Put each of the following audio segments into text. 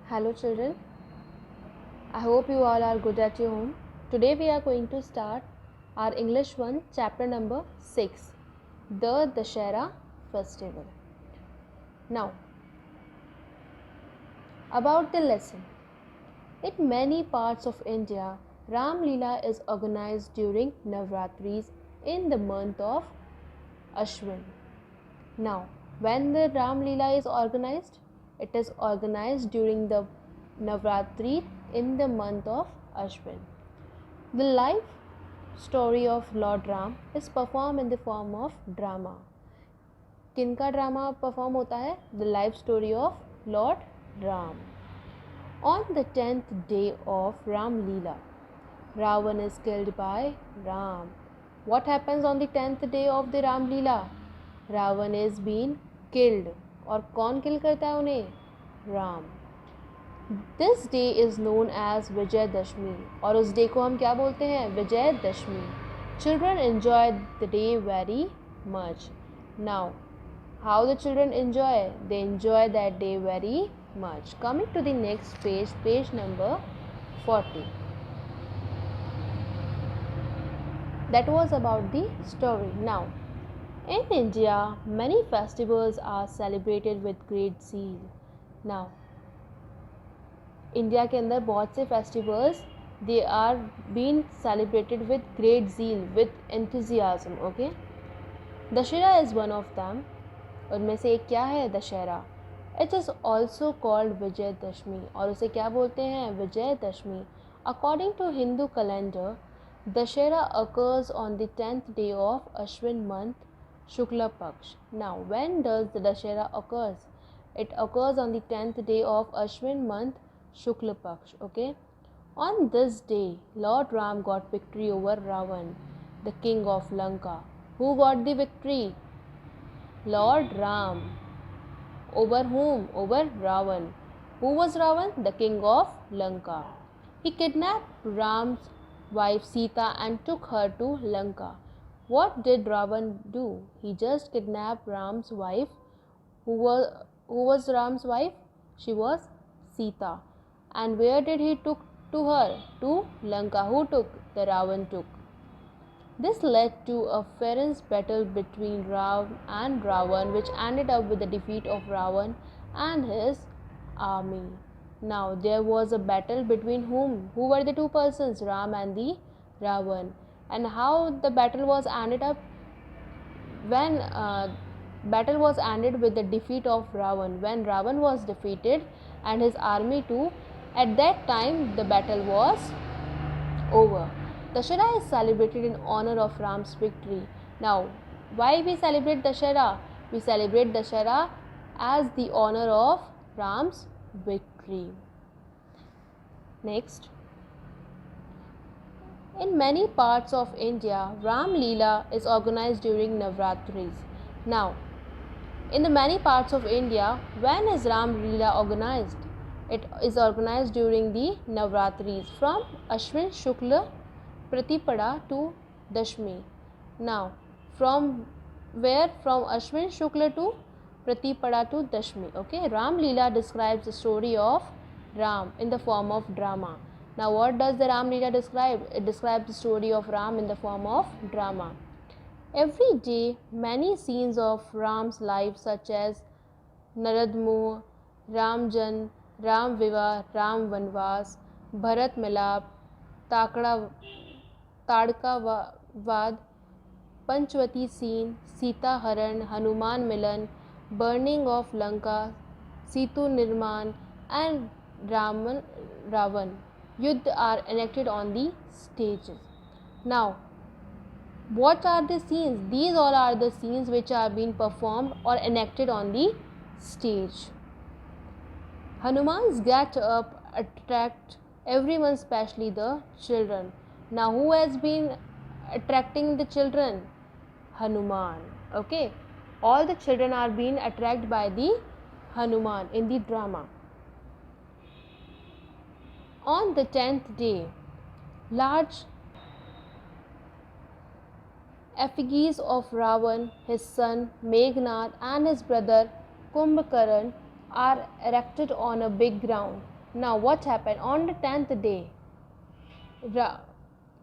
Hello children, I hope you all are good at your home. Today we are going to start our English 1 chapter number 6, the Dashera festival. Now, about the lesson. In many parts of India, Ram Leela is organized during Navratris in the month of Ashwin. Now, when the Ram Leela is organized, it is organized during the Navratri in the month of Ashwin. The life story of Lord Ram is performed in the form of drama. किनका drama perform होता है? The life story of Lord Ram. On the 10th day of Ram Leela, Ravan is killed by Ram. What happens on the 10th day of the Ram Leela? Ravan is being killed. और कौन किल करता है उन्हें? Ram. This day is known as Vijayadashmi और उस day को हम क्या बोलते हैं? Vijayadashami. Children enjoy the day very much. Now, how the children enjoy? They enjoy that day very much. Coming to the next page, page number 40. That was about the story. Now, in India, many festivals are celebrated with great zeal. Now, India के अंदर बहुत से festivals they are been celebrated with great zeal with enthusiasm. Okay, Dussehra is one of them. उनमें से एक क्या है? Dussehra. It is also called Vijayadashami और उसे क्या बोलते हैं? Vijayadashami. According to Hindu calendar, Dussehra occurs on the 10th day of Ashwin month, Shukla Paksh. Now, when does the Dashera occurs? It occurs on the 10th day of Ashwin month, Shukla Paksh. Okay. On this day, Lord Ram got victory over Ravan, the king of Lanka. Who got the victory? Lord Ram. Over whom? Over Ravan. Who was Ravan? The king of Lanka. He kidnapped Ram's wife Sita and took her to Lanka. What did Ravan do? He just kidnapped Ram's wife. Who was Ram's wife? She was Sita. And where did he took to her? To Lanka. Who took? The Ravan took. This led to a fierce battle between Ram and Ravan, which ended up with the defeat of Ravan and his army. Now, there was a battle between whom? Who were the two persons? Ram and the Ravan. And how the battle was ended up? When battle was ended with the defeat of Ravan. When Ravan was defeated and his army too, at that time the battle was over. Dashera is celebrated in honor of Ram's victory. Now, why we celebrate Dashera? We celebrate Dashera as the honor of Ram's victory. Next. In many parts of India, Ram Leela is organized during Navratris. Now, in the many parts of India, when is Ram Leela organized? It is organized during the Navratris from Ashwin Shukla Pratipada to Dashmi. Now, from where? From Ashwin Shukla to Pratipada to Dashmi. Okay, Ram Leela describes the story of Ram in the form of drama. Now, what does the Ram Leela describe? It describes the story of Ram in the form of drama. Every day, many scenes of Ram's life, such as Narad Moh, Ramjan, Ram Vivah, Ram Vanvas, Bharat Milap, Tadka Vadh, Panchavati scene, Sita हरण, हनुमान मिलन, burning of Lanka, Setu Nirman and Ravan Yuddha are enacted on the stages. Now, what are the scenes? These all are the scenes which are being performed or enacted on the stage. Hanuman's get up attract everyone, especially the children. Now, who has been attracting the children? Hanuman. Okay, all the children are being attracted by the Hanuman in the drama. On the 10th day, large effigies of Ravan, his son Meghnad and his brother Kumbhakaran are erected on a big ground. Now what happened on the 10th day?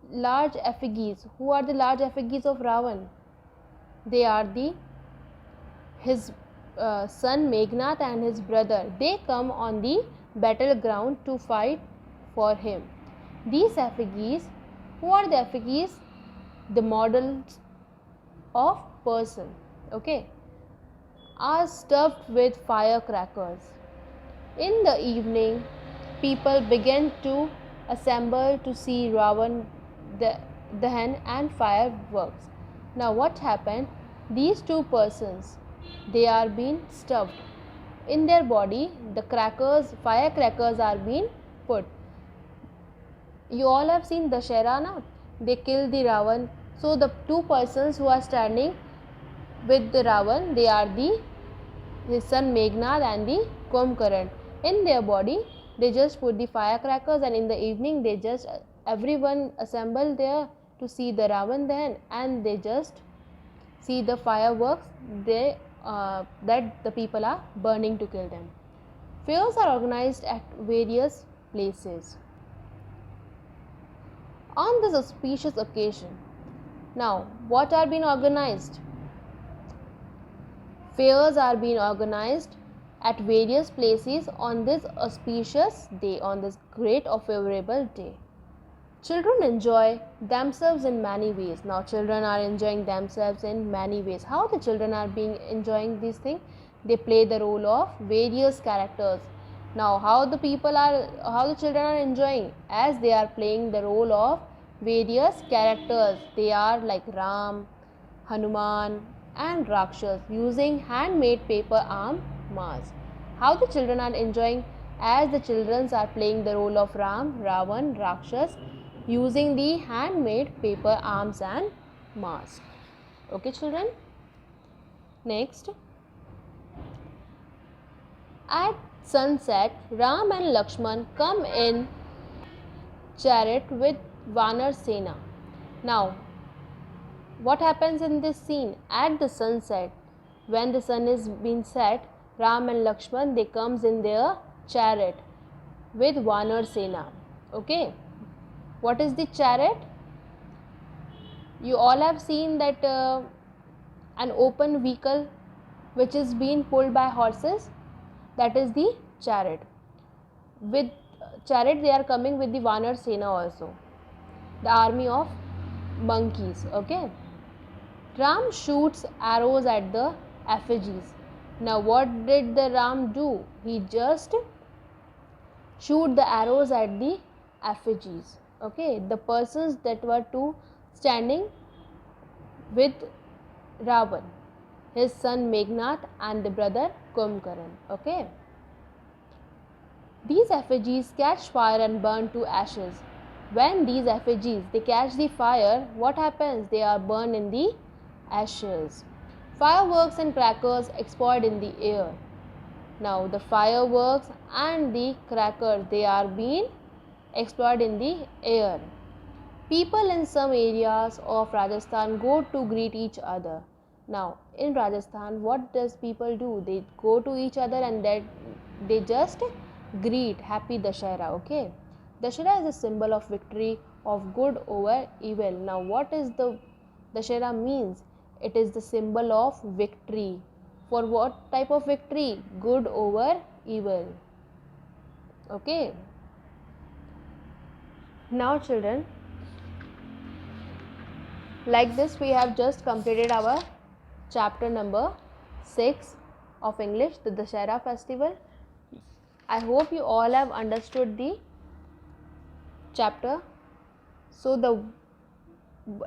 Large effigies. Who are the large effigies of Ravan? They are his son Meghnad and his brother. They come on the battleground to fight for him. These effigies, who are the effigies? The models of person, okay, are stuffed with firecrackers. In the evening, people began to assemble to see Ravan Dahan and fireworks. Now what happened? These two persons, they are being stuffed. In their body, the firecrackers are being put. You all have seen Dashera now? They kill the Ravan. So the two persons who are standing with the Ravan, they are his son Meghnad and the Kumbhkarn. In their body, they just put the firecrackers, and in the evening they just everyone assemble there to see the Ravan Dahan, and they just see the fireworks that the people are burning to kill them. Fairs are organized at various places on this auspicious occasion. Now, what are being organized? Fairs are being organized at various places on this auspicious day, on this great or favorable day. Children enjoy themselves in many ways. Now, children are enjoying themselves in many ways. How the children are being enjoying these things? They play the role of various characters. Now, how the children are enjoying? As they are playing the role of various characters. They are like Ram, Hanuman, and Rakshas, using handmade paper arm masks. How the children are enjoying? As the children are playing the role of Ram, Ravan, Rakshas, using the handmade paper arms and masks. Okay, children. Next, at sunset, Ram and Lakshman come in chariot with Vanar Sena. Now, what happens in this scene? At the sunset, when the sun is being set, Ram and Lakshman, they comes in their chariot with Vanar Sena. Okay, what is the chariot? You all have seen that an open vehicle which is being pulled by horses, that is the chariot. With chariot, they are coming with the Vanar Sena also, the army of monkeys. Okay, Ram shoots arrows at the effigies. Now what did the Ram do? He just shoot the arrows at the effigies. Okay, the persons that were two standing with Ravan, his son Meghnad and the brother Kumbhkarn. Okay, these effigies catch fire and burn to ashes. When these effigies, they catch the fire, what happens? They are burned in the ashes. Fireworks and crackers explode in the air. Now the fireworks and the crackers, they are being exploded in the air. People in some areas of Rajasthan go to greet each other. Now in Rajasthan, what does people do? They go to each other and they just greet Happy Dashera. Okay, Dashera is a symbol of victory of good over evil. Now what is the Dashera means? It is the symbol of victory. For what type of victory? Good over evil. Okay. Now children, like this we have just completed our chapter number 6 of English, the Dashera festival. I hope you all have understood the chapter. So the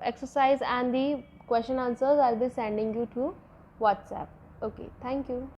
exercise and the question answers I'll be sending you to WhatsApp. Okay, thank you.